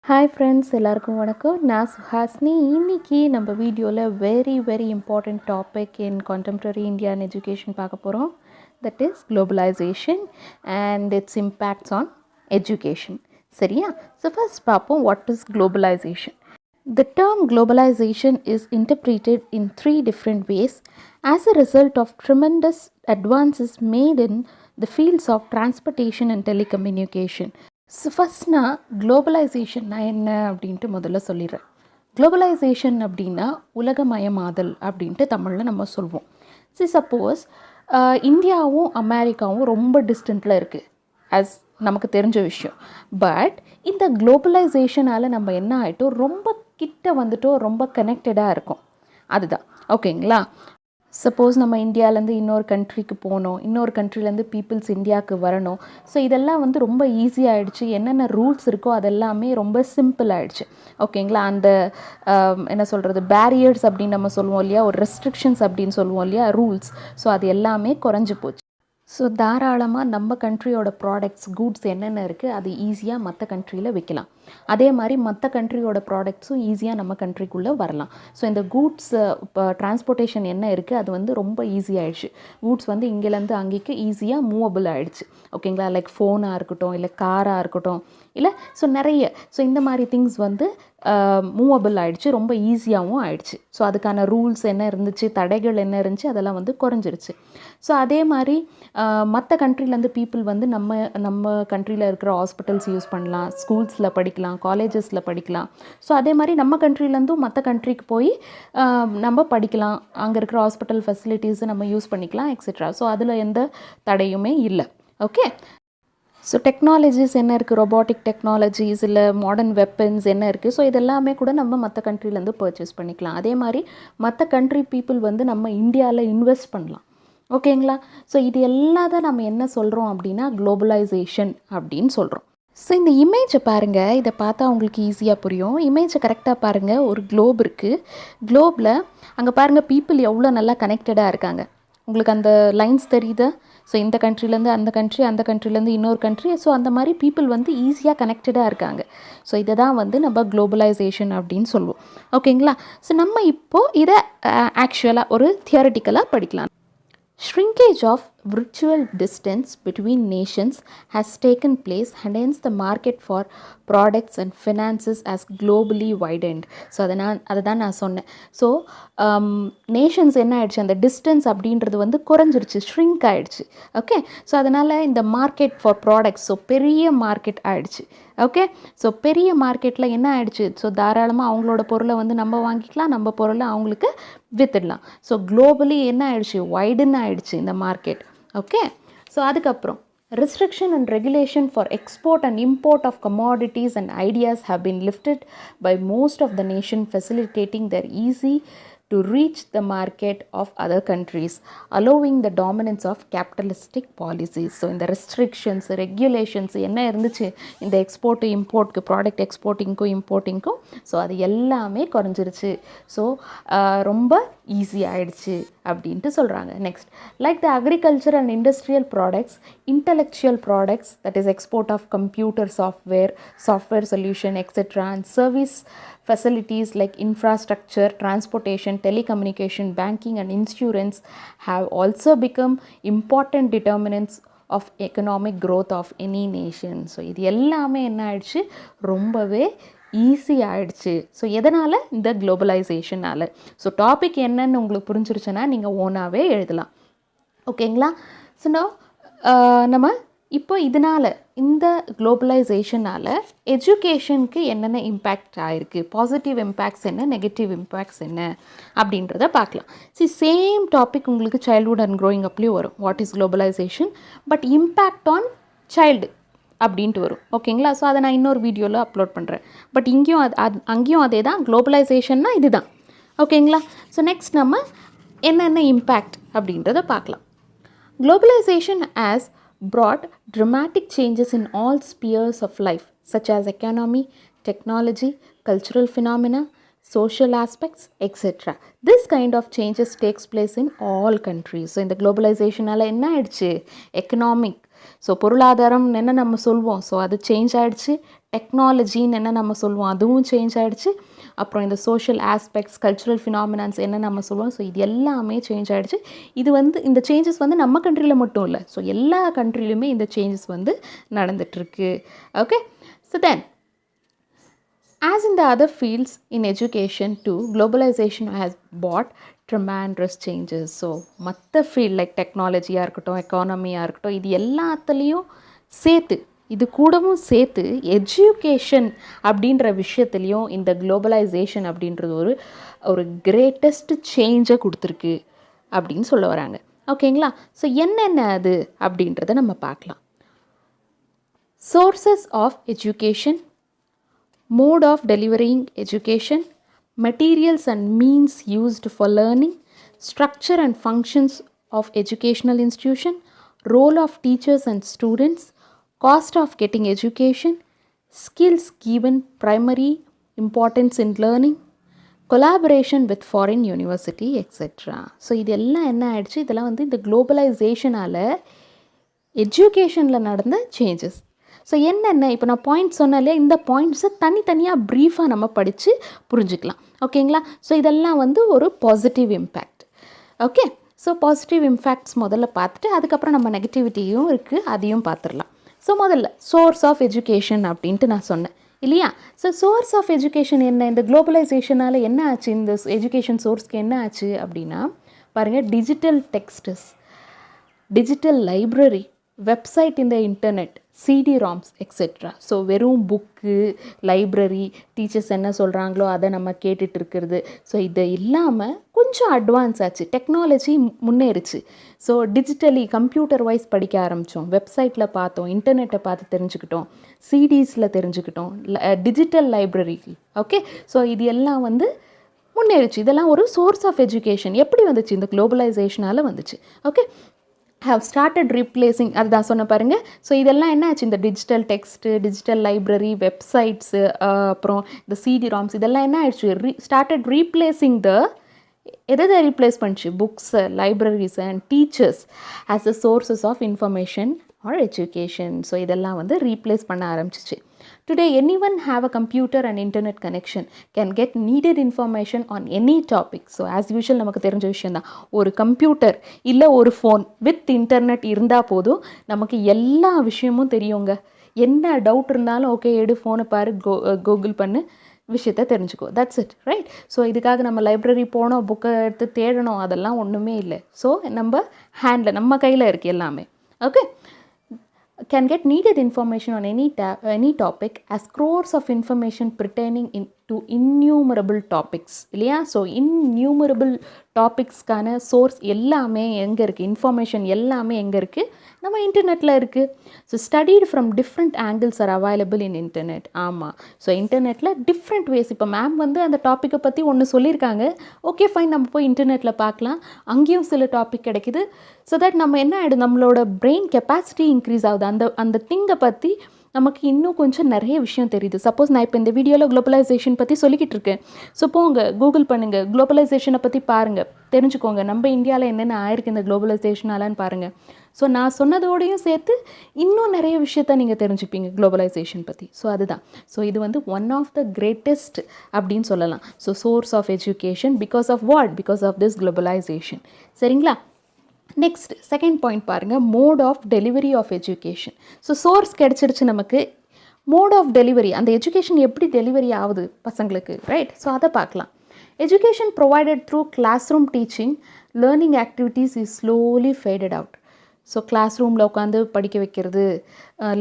Hi friends, எல்லாருக்கும் வணக்கம். நான் சுஹாஸ்னி. இன்றைக்கி நம்ம வீடியோவில் very important topic in contemporary Indian education பார்க்க போகிறோம். That is globalization and its impacts on education. சரியா? ஸோ ஃபர்ஸ்ட் பார்ப்போம், what is globalization. The term globalization is interpreted in three different ways as a result of tremendous advances made in the fields of transportation and telecommunication. So first நான் குளோபலைசேஷன்னா என்ன அப்படின்ட்டு முதல்ல சொல்லிடுறேன். Globalisation அப்படின்னா உலகமயமாதல் அப்படின்ட்டு தமிழில் நம்ம சொல்வோம். சப்போஸ் இந்தியாவும் அமெரிக்காவும் ரொம்ப டிஸ்டன்ட்டில் இருக்குது ஆஸ் நமக்கு தெரிஞ்ச விஷயம். பட் இந்த குளோபலைசேஷனால் நம்ம என்ன ஆகிட்டோம், ரொம்ப கிட்ட வந்துட்டோம், ரொம்ப கனெக்டடாக இருக்கும். அதுதான் ஓகேங்களா. சப்போஸ் நம்ம இந்தியாவிலேருந்து இன்னொரு கண்ட்ரிக்கு போகணும், இன்னொரு கண்ட்ரிலேருந்து பீப்புள்ஸ் இந்தியாவுக்கு வரணும். ஸோ இதெல்லாம் வந்து ரொம்ப ஈஸியாகிடுச்சு. என்னென்ன ரூல்ஸ் இருக்கோ அதெல்லாமே ரொம்ப சிம்பிள் ஆகிடுச்சு. ஓகேங்களா. அந்த என்ன சொல்கிறது, பேரியர்ஸ் அப்படின்னு நம்ம சொல்லுவோம் இல்லையா, ஒரு ரெஸ்ட்ரிக்ஷன்ஸ் அப்படின்னு சொல்லுவோம் இல்லையா, ரூல்ஸ். ஸோ அது எல்லாமே குறைஞ்சி போச்சு. ஸோ தாராளமாக நம்ம கண்ட்ரியோட ப்ராடக்ட்ஸ், கூட்ஸ் என்னென்ன இருக்குது அது ஈஸியாக மற்ற கண்ட்ரியில் விற்கலாம். அதே மாதிரி மற்ற கண்ட்ரியோட ப்ராடக்ட்ஸும் ஈஸியாக நம்ம கண்ட்ரிக்குள்ளே வரலாம். ஸோ இந்த கூட்ஸ் இப்போ டிரான்ஸ்போர்ட்டேஷன் என்ன இருக்குது அது வந்து ரொம்ப ஈஸியாகிடுச்சு. கூட்ஸ் வந்து இங்கேருந்து அங்கேக்கு ஈஸியாக மூவபிள் ஆகிடுச்சு. ஓகேங்களா. லைக் ஃபோனாக இருக்கட்டும், இல்லை காராக இருக்கட்டும், இல்லை ஸோ நிறைய ஸோ இந்த மாதிரி திங்ஸ் வந்து மூவபிள் ஆகிடுச்சு, ரொம்ப ஈஸியாகவும் ஆகிடுச்சு. ஸோ அதுக்கான ரூல்ஸ் என்ன இருந்துச்சு, தடைகள் என்ன இருந்துச்சு, அதெல்லாம் வந்து குறைஞ்சிருச்சு. ஸோ அதே மாதிரி மற்ற கண்ட்ரிலேருந்து பீப்புள் வந்து நம்ம கண்ட்ரியில் இருக்கிற ஹாஸ்பிட்டல்ஸ் யூஸ் பண்ணலாம், ஸ்கூல்ஸில் படிக்கலாம், காலேஜஸில் படிக்கலாம். ஸோ அதே மாதிரி நம்ம கண்ட்ரிலேருந்தும் மற்ற கண்ட்ரிக்கு போய் நம்ம படிக்கலாம், அங்கே இருக்கிற ஹாஸ்பிட்டல் ஃபெசிலிட்டிஸை நம்ம யூஸ் பண்ணிக்கலாம் எக்ஸெட்ரா. ஸோ அதில் எந்த தடையுமே இல்லை. ஓகே. ஸோ டெக்னாலஜிஸ் என்ன இருக்குது, ரொபாட்டிக் டெக்னாலஜிஸ் இல்லை மாடர்ன் வெப்பன்ஸ் என்ன இருக்குது. ஸோ இதெல்லாமே கூட நம்ம மற்ற கண்ட்ரிலேருந்து பர்ச்சேஸ் பண்ணிக்கலாம். அதே மாதிரி மற்ற கண்ட்ரி பீப்புள் வந்து நம்ம இந்தியாவில் இன்வெஸ்ட் பண்ணலாம். ஓகேங்களா. ஸோ இது எல்லாதான் நம்ம என்ன சொல்கிறோம் அப்படின்னா குளோபலைசேஷன் அப்படின்னு சொல்கிறோம். ஸோ இந்த இமேஜை பாருங்கள், இதை பார்த்தா உங்களுக்கு ஈஸியாக புரியும். இமேஜை கரெக்டாக பாருங்கள். ஒரு குளோப் இருக்குது. குளோபில் அங்கே பாருங்கள் பீப்புள் எவ்வளோ நல்லா கனெக்டடாக இருக்காங்க. உங்களுக்கு அந்த லைன்ஸ் தெரியுது. ஸோ இந்த கண்ட்ரிலேருந்து அந்த கண்ட்ரி, அந்த கண்ட்ரிலேருந்து இன்னொரு கண்ட்ரி. ஸோ அந்த மாதிரி பீப்புள் வந்து ஈஸியாக கனெக்டடாக இருக்காங்க. ஸோ இதை தான் வந்து நம்ம குளோபலைசேஷன் அப்படின்னு சொல்லுவோம். ஓகேங்களா. ஸோ நம்ம இப்போது இதை ஆக்சுவலாக ஒரு தியரட்டிக்கலாக படிக்கலாம். Shrinkage of virtual distance between nations has taken place, and hence the market for products and finances has globally widened. So அதை தான் நான் சொன்னேன். ஸோ நேஷன்ஸ் என்ன ஆயிடுச்சு, அந்த டிஸ்டன்ஸ் அப்படின்றது வந்து குறைஞ்சிருச்சு, ஷ்ரிங்க் ஆகிடுச்சு. ஓகே. ஸோ அதனால் இந்த மார்க்கெட் ஃபார் ப்ராடக்ட்ஸ், ஸோ பெரிய மார்க்கெட் ஆகிடுச்சு. ஓகே. ஸோ பெரிய மார்க்கெட்டில் என்ன ஆகிடுச்சு, ஸோ தாராளமாக அவங்களோட பொருளை வந்து நம்ம வாங்கிக்கலாம், நம்ம பொருளை அவங்களுக்கு வித்துடலாம். ஸோ குளோபலி என்ன ஆகிடுச்சு, வைடன் ஆகிடுச்சு இந்த மார்க்கெட். ஓகே. ஸோ அதுக்கப்புறம் restriction and regulation for export and import of commodities and ideas have been lifted by most of the nation, facilitating their easy to reach the market of other countries, allowing the dominance of capitalistic policies. So இந்த restrictions, regulations என்ன இருந்துச்சு இந்த export இம்போர்ட்க்கு, product எக்ஸ்போர்ட்டிங்க்கும் இம்போர்ட்டிங்க்கும், so அது எல்லாமே குறைஞ்சிருச்சு. So ரொம்ப easy ஆகிடுச்சு அப்படின்ட்டு சொல்கிறாங்க. Next, like the agriculture and industrial products, intellectual products, that is export of computer software solution, etc., and service facilities like infrastructure, transportation, telecommunication, banking and insurance have also become important determinants of economic growth of any nation. So இது எல்லாமே என்ன ஆயிடுச்சு, ரொம்பவே easy ஆகிடுச்சு. So எதனால், இந்த குளோபலைசேஷனால். So topic என்னன்னு உங்களுக்கு புரிஞ்சிருச்சுன்னா நீங்கள் ஓனாகவே எழுதலாம். ஓகேங்களா. ஸோ நம்ம இப்போ இதனால், இந்த குளோபலைசேஷனால் எஜுகேஷனுக்கு என்னென்ன இம்பேக்ட் ஆகிருக்கு, பாசிட்டிவ் இம்பேக்ட்ஸ் என்ன, நெகட்டிவ் இம்பேக்ட்ஸ் என்ன அப்படின்றத பார்க்கலாம். சேம் டாபிக் உங்களுக்கு சைல்ட்ஹுட் அண்ட் க்ரோயிங் அப்லேயும் வரும், what is globalization, but impact on child அப்படின்ட்டு வரும். ஓகேங்களா. ஸோ அதை நான் இன்னொரு வீடியோவில் அப்லோட் பண்ணுறேன். பட் இங்கேயும் அங்கேயும் அதே தான், குளோபலைசேஷன்னா இது தான். ஓகேங்களா. ஸோ நெக்ஸ்ட் நம்ம என்னென்ன இம்பேக்ட் அப்படின்றத பார்க்கலாம். Globalization has brought dramatic changes in all spheres of life, such as economy, technology, cultural phenomena, social aspects, etc. This kind of changes takes place in all countries. So இந்த globalization என்ன ஆயிடுச்சு, economic so பொருளாதாரம் என்ன நம்ம சொல்வோம், so அது change ஆகிடுச்சு. டெக்னாலஜின்னு என்ன நம்ம சொல்லுவோம், அதுவும் சேஞ்ச் ஆகிடுச்சு. அப்புறம் இந்த சோஷியல் ஆஸ்பெக்ட்ஸ், கல்ச்சுரல் ஃபினாமினான்ஸ் என்ன நம்ம சொல்லுவோம், ஸோ இது எல்லாமே சேஞ்ச் ஆகிடுச்சு. இது வந்து இந்த சேஞ்சஸ் வந்து நம்ம கண்ட்ரியில் மட்டும் இல்லை, ஸோ எல்லா கண்ட்ரிலையுமே இந்த சேஞ்சஸ் வந்து நடந்துகிட்ருக்கு. Okay, so then as in the other fields in education too, globalization has brought tremendous changes. So மற்ற ஃபீல்ட் லைக் டெக்னாலஜியாக இருக்கட்டும், எக்கானமியாக இருக்கட்டும், இது எல்லாத்துலேயும் சேர்த்து, இது கூடவும் சேர்த்து எஜுகேஷன் அப்படின்ற விஷயத்துலேயும் இந்த குளோபலைசேஷன் அப்படின்றது ஒரு கிரேட்டஸ்ட் சேஞ்சை கொடுத்துருக்கு அப்படின்னு சொல்ல வராங்க. ஓகேங்களா? ஸோ என்னென்ன அது அப்படின்றத நம்ம பார்க்கலாம். Sources of education, mode of delivering education, materials and means used for learning, structure and functions of educational institution, role of teachers and students, cost of getting education, skills given primary importance in learning, collaboration with foreign university, etc. So இதெல்லாம் என்ன ஆயிடுச்சு, இதெல்லாம் வந்து இந்த குளோபலைசேஷனால் எஜுகேஷனில் நடந்த changes. So என்னென்ன இப்போ நான் பாயிண்ட்ஸ் சொன்னாலே, இந்த பாயிண்ட்ஸை தனித்தனியாக ப்ரீஃபாக நம்ம படித்து புரிஞ்சுக்கலாம். ஓகேங்களா? ஸோ இதெல்லாம் வந்து ஒரு positive impact. Okay, so positive impacts முதல்ல பார்த்துட்டு அதுக்கப்புறம் நம்ம நெகட்டிவிட்டியும் இருக்குது, அதையும் பார்த்துடலாம். ஸோ முதல்ல சோர்ஸ் ஆஃப் எஜுகேஷன் அப்படின்ட்டு நான் சொன்னேன் இல்லையா? ஸோ சோர்ஸ் ஆஃப் எஜுகேஷன் என்ன, இந்த குளோபலைசேஷனால் என்ன ஆச்சு, இந்த எஜுகேஷன் சோர்ஸ்க்கு என்ன ஆச்சு அப்படின்னா பாருங்கள், digital text us, digital library, website இந்த இன்டர்நெட், CD-ROMs எக்ஸெட்ரா. ஸோ வெறும் புக்கு, லைப்ரரி, டீச்சர்ஸ் என்ன சொல்கிறாங்களோ அதை நம்ம கேட்டுட்டு இருக்கிறது. ஸோ இது இல்லாமல் கொஞ்சம் அட்வான்ஸ் ஆச்சு, டெக்னாலஜி முன்னேறிச்சு. ஸோ டிஜிட்டலி கம்ப்யூட்டர் வைஸ் படிக்க ஆரம்பித்தோம், வெப்சைட்டில் பார்த்தோம், இன்டர்நெட்டை பார்த்து தெரிஞ்சுக்கிட்டோம், சிடிஸில் தெரிஞ்சுக்கிட்டோம், டிஜிட்டல் லைப்ரரி. ஓகே, ஸோ இது எல்லாம் வந்து முன்னேறிச்சு. இதெல்லாம் ஒரு சோர்ஸ் ஆஃப் எஜுகேஷன். எப்படி வந்துச்சு, இந்த குளோபலைசேஷனால் வந்துச்சு. ஓகே, have started replacing, அதுதான் சொன்ன பாருங்கள். ஸோ இதெல்லாம் என்ன ஆச்சு, இந்த digital text, digital library, websites, அப்புறம் இந்த CD-ROMs இதெல்லாம் என்ன ஆயிடுச்சு, ஸ்டார்டட் ரீப்ளேசிங் எதை ரீப்ளேஸ் பண்ணிச்சு, books, libraries and teachers as the sources of information or education. So இதெல்லாம் வந்து ரீப்ளேஸ் பண்ண ஆரம்பிச்சிச்சு. Today, anyone have a computer and internet connection can get needed information on any topic. So, as usual, நமக்கு தெரிஞ்ச விஷயம் தான், ஒரு computer இல்லை ஒரு ஃபோன் வித் இன்டர்நெட் இருந்தால் போதும், நமக்கு எல்லா விஷயமும் தெரியுங்க. என்ன டவுட் இருந்தாலும் ஓகே எடு, ஃபோனை பாரு, கூகுள் பண்ணு, விஷயத்தை தெரிஞ்சுக்கோ, தட்ஸ் இட், ரைட்? ஸோ இதுக்காக நம்ம லைப்ரரி போனோம், புக்கை எடுத்து தேடணும், அதெல்லாம் ஒன்றுமே இல்லை. ஸோ நம்ம ஹேண்டில், நம்ம கையில் இருக்குது எல்லாமே. Okay, can get needed information on any topic as crores of information pertaining to innumerable topics இல்லையா? ஸோ innumerable டாபிக்ஸ்க்கான சோர்ஸ் எல்லாமே எங்கே இருக்குது, இன்ஃபர்மேஷன் எல்லாமே எங்கே இருக்குது, நம்ம இன்டர்நெட்டில் இருக்குது. So studied from different angles are available in internet. ஆமாம், ஸோ இன்டர்நெட்டில் டிஃப்ரெண்ட் வேஸ். இப்போ மேம் வந்து அந்த டாப்பிக்கை பற்றி ஒன்று சொல்லியிருக்காங்க, ஓகே ஃபைன், நம்ம போய் இன்டர்நெட்டில் பார்க்கலாம், அங்கேயும் சில டாபிக் கிடைக்குது. ஸோ தட் நம்ம என்ன ஆகிடும், நம்மளோட பிரெயின் கெப்பாசிட்டி இன்க்ரீஸ் ஆகுது, அந்த திங்கை பற்றி நமக்கு இன்னும் கொஞ்சம் நிறைய விஷயம் தெரியுது. சப்போஸ் நான் இப்போ இந்த வீடியோவில் குளோபலைசேஷன் பற்றி சொல்லிக்கிட்டு இருக்கேன். ஸோ போங்க, கூகுள் பண்ணுங்கள், குளோபலைசேஷனை பற்றி பாருங்கள், தெரிஞ்சுக்கோங்க, நம்ம இந்தியாவில் என்னென்ன ஆயிருக்கு இந்த குளோபலைசேஷனாலன்னு பாருங்கள். ஸோ நான் சொன்னதோடையும் சேர்த்து இன்னும் நிறைய விஷயத்த நீங்கள் தெரிஞ்சுப்பீங்க குளோபலைசேஷன் பற்றி. ஸோ அதுதான், ஸோ இது வந்து ஒன் ஆஃப் த கிரேட்டஸ்ட் அப்படின்னு சொல்லலாம். So source of education because of what, because of this globalization. சரிங்களா? நெக்ஸ்ட் செகண்ட் பாயிண்ட் பாருங்கள், mode of delivery of education. So source கிடச்சிருச்சு நமக்கு, மோட் ஆஃப் டெலிவரி, அந்த எஜுகேஷன் எப்படி டெலிவரி ஆகுது பசங்களுக்கு, ரைட்? ஸோ அதை பார்க்கலாம். Education provided through class room teaching, learning activities is slowly faded out. So class ரூமில் உட்காந்து படிக்க வைக்கிறது,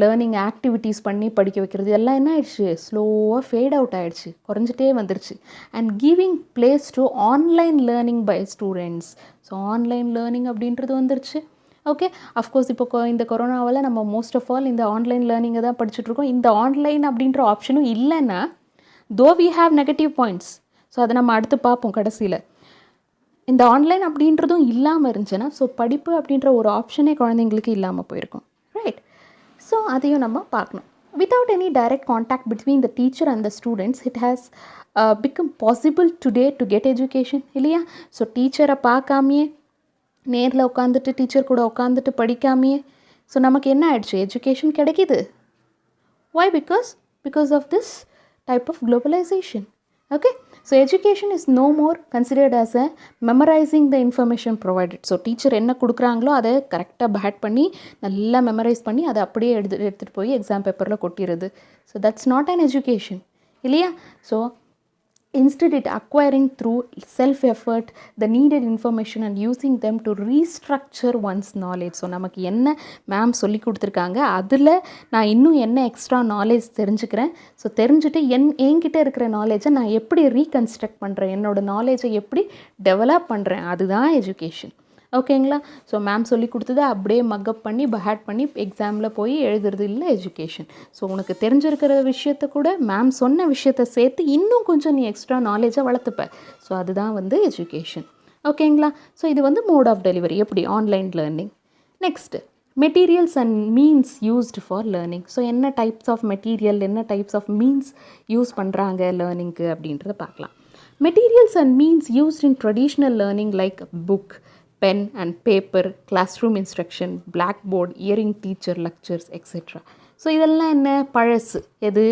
லேர்னிங் ஆக்டிவிட்டீஸ் பண்ணி படிக்க வைக்கிறது, எல்லாம் என்ன ஆயிடுச்சு, ஸ்லோவாக ஃபேட் அவுட் ஆகிடுச்சு, குறைஞ்சிட்டே வந்துருச்சு. And giving place to online learning by students. So online learning அப்படின்றது வந்துருச்சு. ஓகே, அஃப்கோர்ஸ் இப்போ இந்த கொரோனாவில் நம்ம மோஸ்ட் ஆஃப் ஆல் இந்த ஆன்லைன் லேர்னிங்கை தான் படிச்சுட்ருக்கோம். இந்த ஆன்லைன் அப்படின்ற ஆப்ஷனும் இல்லைன்னா, though we have negative points. So அதை நம்ம அடுத்து பார்ப்போம் கடைசியில். இந்த ஆன்லைன் அப்படின்றதும் இல்லாமல் இருந்துச்சுன்னா, ஸோ படிப்பு அப்படின்ற ஒரு ஆப்ஷனே குழந்தைங்களுக்கு இல்லாமல் போயிருக்கும், ரைட்? ஸோ அதையும் நம்ம பார்க்கணும். Without any direct contact between the teacher and the students, it has become possible today to get education இல்லையா? ஸோ டீச்சரை பார்க்காமையே, நேரில் உட்காந்துட்டு டீச்சர் கூட உட்காந்துட்டு படிக்காமையே, ஸோ நமக்கு என்ன ஆயிடுச்சு, எஜுகேஷன் கிடைக்கிது. Why? Because of this type of globalization. Okay, so education is no more considered as a memorizing the information provided. So teacher என்ன கொடுக்குறாங்களோ அதை கரெக்டாக பேட் பண்ணி நல்லா மெமரைஸ் பண்ணி அதை அப்படியே எடுத்துகிட்டு போய் எக்ஸாம் பேப்பரில் கொட்டிடுது. So that's not an education இல்லையா? So instead it acquiring through self effort the needed information and using them to restructure one's knowledge. So நமக்கு என்ன மேம் சொல்லி கொடுத்துருக்காங்க, அதில் நான் இன்னும் என்ன எக்ஸ்ட்ரா நாலேஜ் தெரிஞ்சுக்கிறேன். ஸோ தெரிஞ்சுட்டு என்கிட்ட இருக்கிற நாலேஜை நான் எப்படி ரீகன்ஸ்ட்ரக்ட் பண்ணுறேன், என்னோடய நாலேஜை எப்படி டெவலப் பண்ணுறேன், அதுதான் எஜுகேஷன். ஓகேங்களா? ஸோ மேம் சொல்லி கொடுத்ததை அப்படியே மக்கப் பண்ணி பஹேட் பண்ணி எக்ஸாமில் போய் எழுதுறது இல்லை எஜுகேஷன். ஸோ உனக்கு தெரிஞ்சிருக்கிற விஷயத்த கூட மேம் சொன்ன விஷயத்தை சேர்த்து இன்னும் கொஞ்சம் நீ எக்ஸ்ட்ரா நாலேஜை வளர்த்துப்ப. ஸோ அதுதான் வந்து எஜுகேஷன். ஓகேங்களா? ஸோ இது வந்து மோட் ஆஃப் டெலிவரி, எப்படி online learning. Next materials and means used for learning. So என்ன டைப்ஸ் ஆஃப் மெட்டீரியல், என்ன டைப்ஸ் ஆஃப் மீன்ஸ் யூஸ் பண்ணுறாங்க லேர்னிங்க்கு அப்படின்றத பார்க்கலாம். Materials and means used in traditional learning like book, pen and paper, classroom instruction, blackboard, hearing teacher lectures, etc. So இதெல்லாம் என்ன பழசு, எது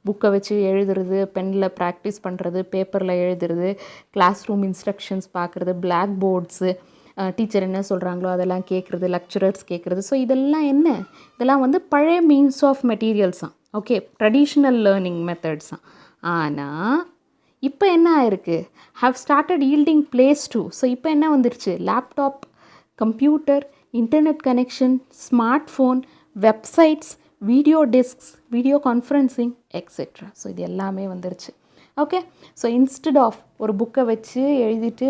புக்கை வச்சு எழுதுறது, பெனில் ப்ராக்டிஸ் பண்ணுறது, பேப்பரில் எழுதுறது, கிளாஸ் ரூம் இன்ஸ்ட்ரக்ஷன்ஸ் பார்க்குறது, பிளாக் போர்ட்ஸு, டீச்சர் என்ன சொல்கிறாங்களோ அதெல்லாம் கேட்குறது, லெக்சரர்ஸ் கேட்குறது. ஸோ இதெல்லாம் என்ன, இதெல்லாம் வந்து பழைய மீன்ஸ் ஆஃப் மெட்டீரியல்ஸாம். ஓகே, ட்ரெடிஷ்னல் லேர்னிங் மெத்தட்ஸாம். ஆனால் இப்போ என்ன ஆயிருக்கு, have started yielding place to. So இப்போ என்ன வந்துருச்சு, laptop, computer, internet connection, smart phone, websites, video discs, video conferencing etcetera. So இது எல்லாமே வந்துருச்சு. ஓகே, ஸோ இன்ஸ்டெட் ஆஃப் ஒரு புக்கை வச்சு எழுதிட்டு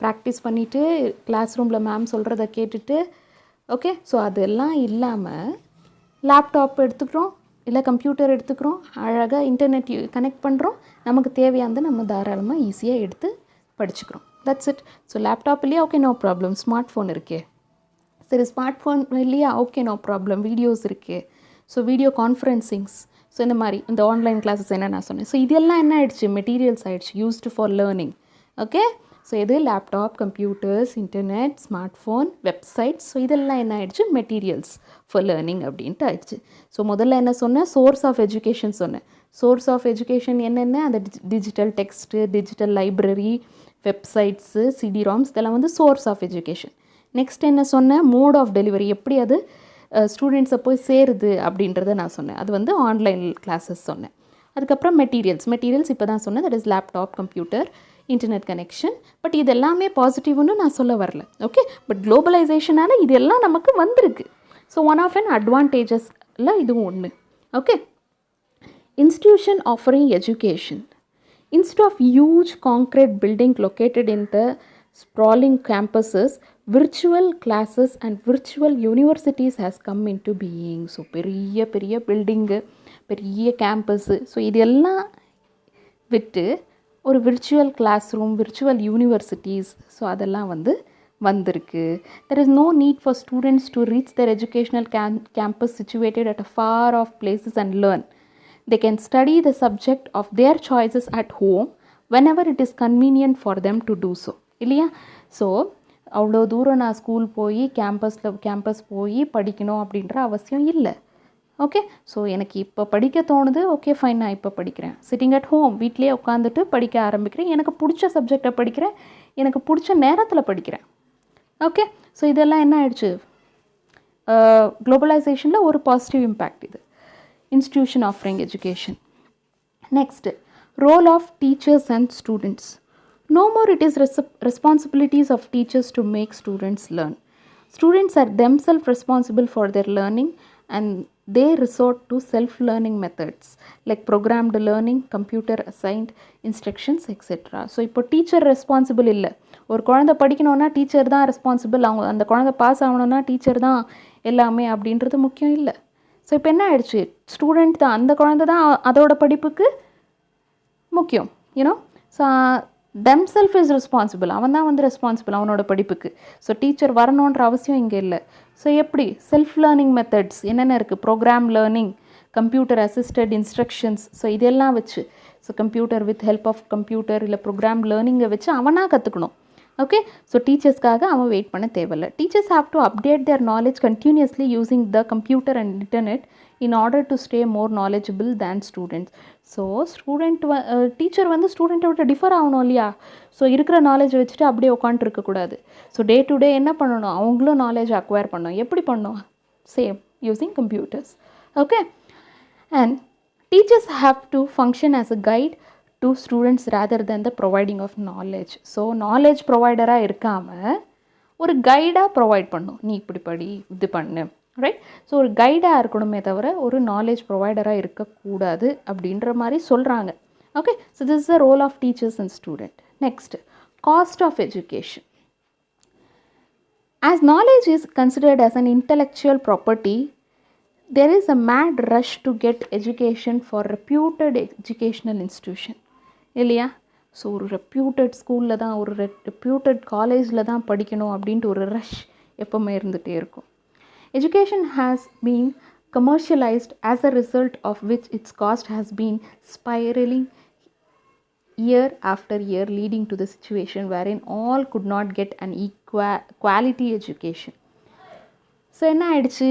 ப்ராக்டிஸ் பண்ணிவிட்டு கிளாஸ் ரூமில் மேம் சொல்கிறத கேட்டுட்டு, ஓகே, ஸோ அதெல்லாம் இல்லாமல் லேப்டாப் எடுத்துக்கிறோம், இல்லை கம்ப்யூட்டர் எடுத்துக்கிறோம், அழகாக இன்டர்நெட் கனெக்ட் பண்ணுறோம், நமக்கு தேவையானது நம்ம தாராளமாக ஈஸியாக எடுத்து படிச்சுக்கிறோம். That's it. ஸோ லேப்டாப் இல்லையா, okay no problem. Smart phone இருக்கே, சரி ஸ்மார்ட் ஃபோன் இல்லையா, ஓகே நோ ப்ராப்ளம். வீடியோஸ் இருக்கே, ஸோ வீடியோ கான்ஃபரன்சிங்ஸ், ஸோ இந்த மாதிரி இந்த ஆன்லைன் கிளாஸஸ் என்ன நான் சொன்னேன். ஸோ இதெல்லாம் என்ன ஆயிடுச்சு, மெட்டீரியல்ஸ் ஆகிடுச்சு used for learning. Okay, so இது laptop, computers, internet, smart phone, websites, so இதெல்லாம் என்ன ஆயிடுச்சு, மெட்டீரியல்ஸ் ஃபார் லேர்னிங் அப்படின்ட்டு ஆயிடுச்சு. ஸோ முதல்ல என்ன சொன்னேன், சோர்ஸ் ஆஃப் எஜுகேஷன் சொன்னேன். சோர்ஸ் ஆஃப் எஜுகேஷன் என்னென்ன, அந்த digital text, digital library, websites, CD ROMs, இதெல்லாம் வந்து சோர்ஸ் ஆஃப் எஜுகேஷன். நெக்ஸ்ட் என்ன சொன்னேன், மோட் ஆஃப் டெலிவரி, எப்படி அது ஸ்டூடெண்ட்ஸை போய் சேருது அப்படின்றத நான் சொன்னேன். அது வந்து ஆன்லைன் கிளாஸஸ் சொன்னேன். அதுக்கப்புறம் மெட்டீரியல்ஸ் இப்போ தான் சொன்னேன், that is laptop, computer, internet connection. But இது எல்லாமே பாசிட்டிவ்னு நான் சொல்ல வரல. ஓகே, பட் குளோபலைசேஷனால் இது எல்லாம் நமக்கு வந்திருக்கு. ஸோ ஒன் ஆஃப் அன் அட்வான்டேஜஸில் இதுவும் ஒன்று. Okay, institution offering education. Instead of huge concrete building located in the sprawling campuses, virtual classes and virtual universities has come into being. So பெரிய பில்டிங்கு, பெரிய campus, so இதெல்லாம் விட்டு ஒரு virtual class room, virtual universities, so அதெல்லாம் வந்திருக்கு. There is no need for students to reach their educational campus situated at a far off places and learn. They can study the subject of their choices at home whenever it is convenient for them to do so. இல்லையா? So அவ்வளோ தூரம் நான் school போய் campus போய் படிக்கணும் அப்படின்ற அவசியம் இல்லை. ஓகே, ஸோ எனக்கு இப்போ படிக்க தோணுது, ஓகே ஃபைன், நான் இப்போ படிக்கிறேன். சிட்டிங் அட் ஹோம், வீட்லேயே உட்காந்துட்டு படிக்க ஆரம்பிக்கிறேன். எனக்கு பிடிச்ச சப்ஜெக்டை படிக்கிறேன், எனக்கு பிடிச்ச நேரத்தில் படிக்கிறேன். ஓகே, ஸோ இதெல்லாம் என்ன ஆயிடுச்சு, குளோபலைசேஷனில் ஒரு பாசிட்டிவ் இம்பேக்ட் இது. Institution offering education. Next, role of teachers and students. No more it is responsibilities of teachers to make students learn. Students are themselves responsible for their learning and they resort to self-learning methods like programmed learning, computer assigned instructions, etc. So இப்போ teacher responsible இல்லை. ஒரு குழந்தை படிக்கணும்னா teacher தான் responsible, அவங்க அந்த குழந்தை pass ஆகணும்னா டீச்சர் தான் எல்லாமே அப்படின்றது முக்கியம் இல்லை. ஸோ இப்போ என்ன ஆயிடுச்சு, ஸ்டூடெண்ட் தான், அந்த குழந்தை தான் அதோட படிப்புக்கு முக்கியம். You know, so themself is responsible, அவன் தான் ரெஸ்பான்சிபிள் அவனோட படிப்புக்கு. ஸோ டீச்சர் வரணுன்ற அவசியம் இங்கே இல்லை. ஸோ எப்படி செல்ஃப் லேர்னிங் மெத்தட்ஸ் என்னென்ன இருக்குது, program learning, computer assisted instructions, so இதெல்லாம் வச்சு, so computer with help of computer இல்லை ப்ரோக்ராம் லேர்னிங்கை வச்சு அவனாக கற்றுக்கணும். ஓகே, ஸோ டீச்சர்ஸ்க்காக அவன் வெயிட் பண்ண தேவையில்லை. Teachers have to update there knowledge continuously using the computer and internet in order to stay more knowledgeable than students. So teacher வந்து ஸ்டூடெண்ட்டை விட்டு டிஃபர் ஆகணும் இல்லையா? ஸோ இருக்கிற நாலேஜ் வச்சுட்டு அப்படியே உட்காந்துருக்கக்கூடாது. ஸோ டே டு டே என்ன பண்ணணும், அவங்களும் நாலேஜ் அக்வயர் பண்ணணும். எப்படி பண்ணணும்? Same, using computers. Okay, and teachers have to function as a guide to students rather than the providing of knowledge. So knowledge provider-ஆ இருக்காமல் ஒரு கைடாக ப்ரொவைட் பண்ணும். நீ இப்படி படி, இது பண்ணு, ரைட்? ஸோ ஒரு கைடாக இருக்கணுமே தவிர ஒரு நாலேஜ் ப்ரொவைடராக இருக்கக்கூடாது அப்படின்ற மாதிரி சொல்கிறாங்க. Okay, so this is the role of teachers and student. Next, cost of education. As knowledge is considered as an intellectual property, there is a mad rush to get education for reputed educational institution. இல்லையா? So ஒரு reputed ஸ்கூலில் தான், ஒரு reputed காலேஜில் தான் படிக்கணும் அப்படின்ட்டு ஒரு ரஷ் எப்போவுமே இருந்துகிட்டே இருக்கும். Education has been commercialised as a result of which its cost has been spiralling year after year, leading to the situation wherein all could not get an quality education. So என்ன ஆயிடுச்சு,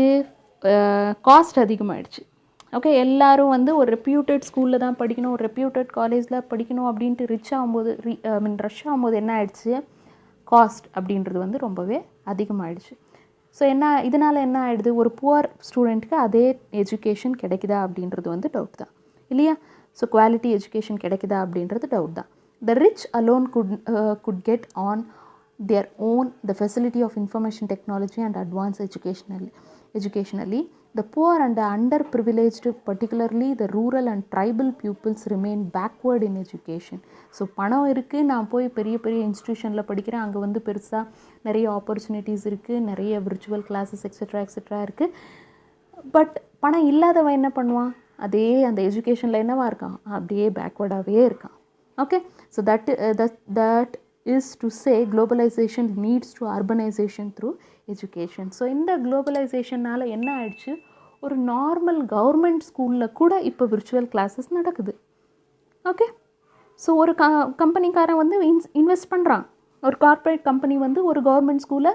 cost அதிகமாகிடுச்சு. Okay, எல்லோரும் வந்து ஒரு reputed ஸ்கூலில் தான் படிக்கணும், ஒரு ரெப்யூட்டட் காலேஜில் படிக்கணும் அப்படின்ட்டு ரிச் ஆகும்போது ரஷ் ஆகும்போது என்ன ஆயிடுச்சு, காஸ்ட் அப்படின்றது வந்து ரொம்பவே அதிகமாகிடுச்சு. ஸோ இதனால் என்ன ஆகிடுது, ஒரு புவர் ஸ்டூடெண்ட்டுக்கு அதே எஜுகேஷன் கிடைக்குதா அப்படின்றது வந்து டவுட் தான் இல்லையா? ஸோ குவாலிட்டி எஜுகேஷன் கிடைக்குதா அப்படின்றது டவுட் தான். The rich alone could get on their own the facility of information technology and advanced educationally. The poor and the underprivileged, particularly the rural and tribal pupils, remain backward in education. So பணம் இருக்குது, நான் போய் பெரிய பெரிய இன்ஸ்டியூஷனில் படிக்கிறேன், அங்கே வந்து பெருசாக நிறைய ஆப்பர்ச்சுனிட்டிஸ் இருக்குது, நிறைய விர்ச்சுவல் கிளாஸஸ் எக்ஸெட்ரா இருக்குது. பட் பணம் இல்லாதவன் என்ன பண்ணுவான், அதே அந்த எஜுகேஷனில் என்னவா இருக்கான், அப்படியே பேக்வேர்டாகவே இருக்கான். Okay, so that is to say globalization leads to urbanization through education. So இந்த குளோபலைசேஷனால் என்ன ஆயிடுச்சு, ஒரு நார்மல் கவர்மெண்ட் ஸ்கூலில் கூட இப்போ விர்ச்சுவல் கிளாஸஸ் நடக்குது. ஓகே, ஸோ ஒரு கம்பெனிக்காரன் வந்து இன்வெஸ்ட் பண்ணுறான், ஒரு கார்ப்பரேட் கம்பெனி வந்து ஒரு கவர்மெண்ட் ஸ்கூலை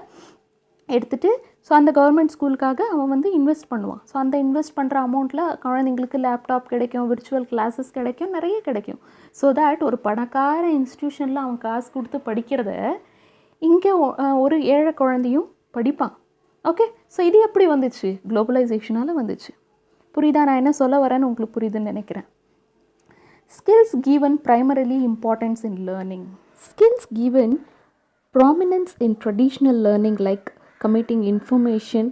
எடுத்துகிட்டு ஸோ அந்த கவர்மெண்ட் ஸ்கூலுக்காக அவன் வந்து இன்வெஸ்ட் பண்ணுவான். ஸோ அந்த இன்வெஸ்ட் பண்ணுற அமௌண்ட்டில் குழந்தைங்களுக்கு லேப்டாப் கிடைக்கும், விர்ச்சுவல் கிளாஸஸ் கிடைக்கும், நிறைய கிடைக்கும். ஸோ தேட் ஒரு பணக்கார இன்ஸ்டியூஷனில் அவன் காசு கொடுத்து படிக்கிறத இங்கே ஒரு ஏழை குழந்தையும் படிப்பான். ஓகே, ஸோ இது எப்படி வந்துச்சு, குளோபலைசேஷனால் வந்துச்சு. புரியுதா நான் என்ன சொல்ல வரேன்னு உங்களுக்கு புரியுதுன்னு நினைக்கிறேன். Skills given primarily importance in learning. Skills given prominence in traditional learning like committing information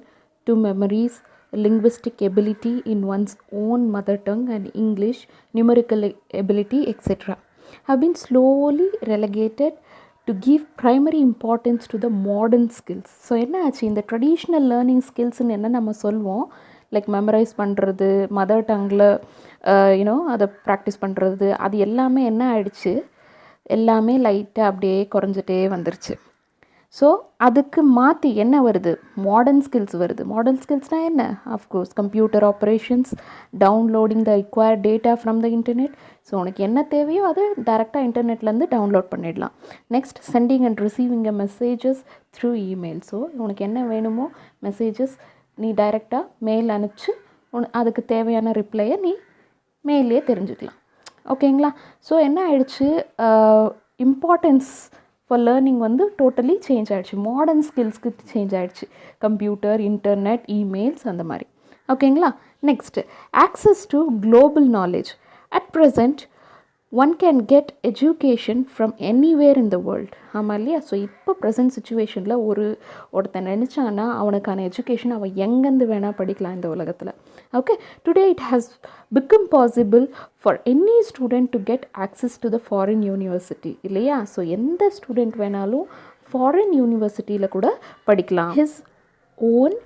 to memories, linguistic ability in one's own mother tongue and English, numerical ability, etc. have been slowly relegated to give primary importance to the modern skills. So என்ன ஆச்சு, இந்த traditional learning ஸ்கில்ஸ்ன்னு என்ன நம்ம சொல்வோம், like memorise பண்ணுறது, mother டங்கில் அதை practice பண்ணுறது, அது எல்லாமே என்ன ஆயிடுச்சு, எல்லாமே லைட்டாக அப்படியே குறைஞ்சிட்டே வந்துருச்சு. ஸோ அதுக்கு மாற்றி என்ன வருது, மாடர்ன் ஸ்கில்ஸ் வருது. மாடர்ன் ஸ்கில்ஸ்னால் என்ன, of course computer operations, downloading the required data from the internet. So உனக்கு என்ன தேவையோ அது டைரெக்டாக இன்டர்நெட்லேருந்து டவுன்லோட் பண்ணிடலாம். Next, sending and receiving a messages through email. So உனக்கு என்ன வேணுமோ மெசேஜஸ் நீ டைரெக்டாக மெயில் அனுப்பிச்சு அதுக்கு தேவையான ரிப்ளையை நீ மெயிலே தெரிஞ்சுக்கலாம். ஓகேங்களா? ஸோ என்ன ஆயிடுச்சு, இம்பார்ட்டன்ஸ் ஃபார் லேர்னிங் வந்து டோட்டலி சேஞ்ச் ஆகிடுச்சு, மாடர்ன் ஸ்கில்ஸ்க்கு சேஞ்ச் ஆகிடுச்சு, கம்ப்யூட்டர், இன்டர்நெட், இமெயில்ஸ் அந்த மாதிரி. ஓகேங்களா? Next, access to global knowledge. At present one can get education from anywhere in the world. ஆமாம் இல்லையா? ஸோ இப்போ ப்ரெசன்ட் சுச்சுவேஷனில் ஒருத்தன் நினச்சான்னா அவனுக்கான எஜுகேஷன் அவன் எங்கேருந்து வேணால் படிக்கலாம் இந்த உலகத்தில். Okay, today it has become possible for any student to get access to the foreign university இல்லையா? ஸோ எந்த ஸ்டூடெண்ட் வேணாலும் ஃபாரின் யூனிவர்சிட்டியில் கூட படிக்கலாம், ஹிஸ் ஓன்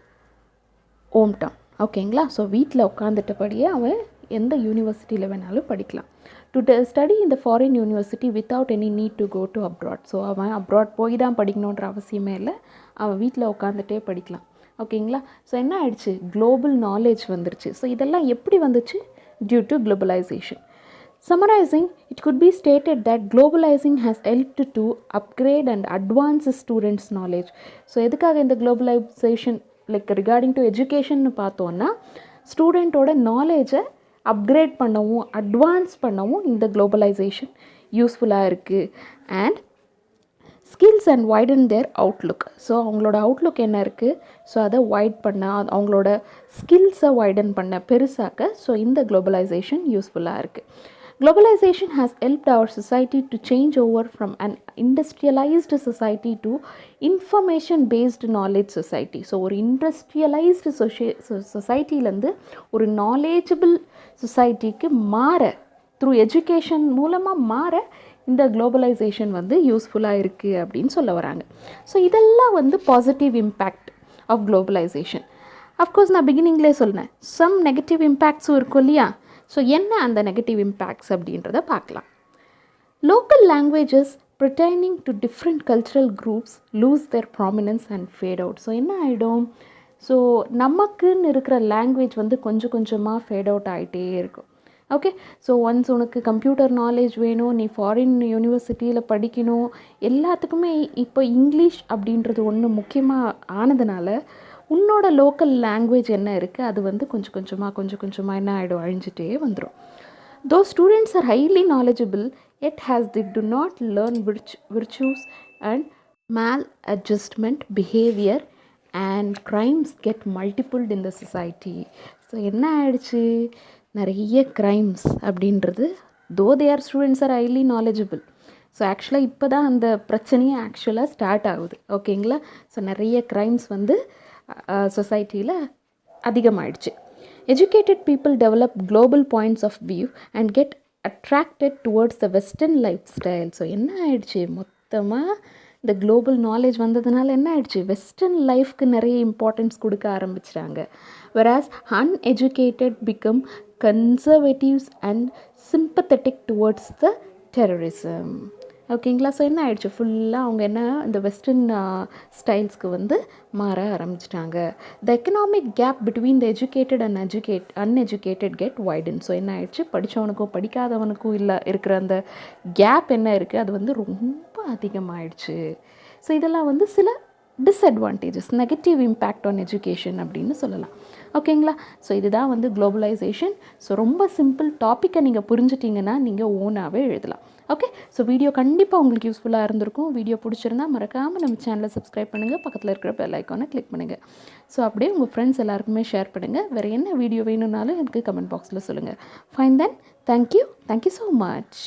ஹோம் டவுன். ஓகேங்களா? ஸோ வீட்டில் உட்காந்துட்டபடியே அவன் எந்த யூனிவர்சிட்டியில் வேணாலும் படிக்கலாம். டு ஸ்டடி இந்த foreign university without any need to go to abroad. So அவன் அப்ராட் போய் தான் படிக்கணுன்ற அவசியமே இல்லை, அவன் வீட்டில் உட்காந்துட்டே படிக்கலாம். ஓகேங்களா? ஸோ என்ன ஆயிடுச்சு, குளோபல் நாலேஜ் வந்துருச்சு. ஸோ இதெல்லாம் எப்படி வந்துச்சு, due to globalization. Summarizing, it could be stated that globalizing has helped to upgrade and advance students' knowledge. So, எதுக்காக இந்த globalization like regarding to education பார்த்தோன்னா ஸ்டூடெண்ட்டோட நாலேஜை அப்கிரேட் பண்ணவும் அட்வான்ஸ் பண்ணவும் இந்த globalization யூஸ்ஃபுல்லாக இருக்குது. And skills and widen their outlook. So அவங்களோட அவுட்லுக் என்ன இருக்குது, ஸோ அதை வைட் பண்ண, அவங்களோட ஸ்கில்ஸை வைடன் பண்ண, பெருசாக்க, ஸோ இந்த குளோபலைசேஷன் யூஸ்ஃபுல்லாக இருக்குது. Globalization has helped our society to change over from an industrialized society to information-based knowledge society. So ஒரு இண்டஸ்ட்ரியலைஸ்டு சொசைட்டிலேருந்து ஒரு நாலேஜபிள் சொசைட்டிக்கு மாற, த்ரூ எஜுகேஷன் மூலமாக மாற இந்த குளோபலைசேஷன் வந்து யூஸ்ஃபுல்லாக இருக்குது அப்படின்னு சொல்ல வராங்க. ஸோ இதெல்லாம் வந்து positive impact of globalization. Of course நான் பிகினிங்லேயே சொன்னேன், சம் நெகட்டிவ் இம்பேக்ட்ஸும் இருக்கும் இல்லையா. ஸோ என்ன அந்த நெகட்டிவ் இம்பேக்ட்ஸ் அப்படின்றத பார்க்கலாம். Local languages pertaining to different cultural groups lose their prominence and fade out. So என்ன ஆகிடும், ஸோ நமக்குன்னு இருக்கிற லாங்குவேஜ் வந்து கொஞ்சம் கொஞ்சமாக ஃபேட் அவுட் ஆகிட்டே இருக்கும். ஓகே, ஸோ ஒன்ஸ் உனக்கு கம்ப்யூட்டர் நாலேஜ் வேணும், நீ ஃபாரின் யூனிவர்சிட்டியில் படிக்கணும், எல்லாத்துக்குமே இப்போ இங்கிலீஷ் அப்படின்றது ஒன்று முக்கியமாக ஆனதுனால உன்னோட லோக்கல் லாங்குவேஜ் என்ன இருக்குது அது வந்து கொஞ்சம் கொஞ்சமாக என்ன ஆகிடும், அழிஞ்சிட்டே வந்துடும். தோ students are highly knowledgeable yet has they do not learn virtues and maladjustment behavior and crimes get multiplied in the society. So என்ன ஆயிடுச்சு, நிறைய க்ரைம்ஸ் அப்படின்றது, though their students are highly knowledgeable. So ஆக்சுவலாக இப்போ தான் அந்த பிரச்சனையே ஆக்சுவலாக ஸ்டார்ட் ஆகுது. ஓகேங்களா, ஸோ நிறைய க்ரைம்ஸ் வந்து சொசைட்டியில் அதிகமாகிடுச்சு. Educated people develop global points of view and get attracted towards the western lifestyle. So என்ன ஆயிடுச்சு, மொத்தமாக இந்த குளோபல் நாலேஜ் வந்ததுனால என்ன ஆயிடுச்சு, வெஸ்டர்ன் லைஃப்க்கு நிறைய இம்பார்ட்டன்ஸ் கொடுக்க ஆரம்பிச்சிட்டாங்க. whereas uneducated become conservatives and sympathetic towards the terrorism. ஓகேங்களா, ஸோ என்ன ஆயிடுச்சு, ஃபுல்லாக அவங்க என்ன இந்த வெஸ்டர்ன் ஸ்டைல்ஸ்க்கு வந்து மாற ஆரம்பிச்சிட்டாங்க. The economic gap between the educated and uneducated get widen. So என்ன ஆயிடுச்சு, படித்தவனுக்கும் படிக்காதவனுக்கும் இல்லை இருக்கிற அந்த கேப் என்ன இருக்குது அது வந்து ரொம்ப அதிகமாகிடுச்சு. ஸோ இதெல்லாம் வந்து சில disadvantages, negative impact on education அப்படின்னு சொல்லலாம். ஓகேங்களா, ஸோ இதுதான் வந்து குளோபலைசேஷன். ஸோ ரொம்ப சிம்பிள் டாப்பிக்கை நீங்கள் புரிஞ்சிட்டிங்கன்னா நீங்கள் ஓனாகவே எழுதலாம். ஓகே, ஸோ வீடியோ கண்டிப்பாக உங்களுக்கு யூஸ்ஃபுல்லாக இருந்திருக்கும். வீடியோ பிடிச்சிருந்தா மறக்காமல் நம்ம சேனலை சப்ஸ்கிரைப் பண்ணுங்கள், பக்கத்தில் இருக்கிற பெல் ஐக்கானை கிளிக் பண்ணுங்கள். ஸோ அப்படியே உங்கள் ஃப்ரெண்ட்ஸ் எல்லாருக்குமே ஷேர் பண்ணுங்கள். வேறு என்ன வீடியோ வேணும்னாலும் எனக்கு கமெண்ட் பாக்ஸில் சொல்லுங்கள். ஃபைன் தென், தேங்க்யூ ஸோ மச்.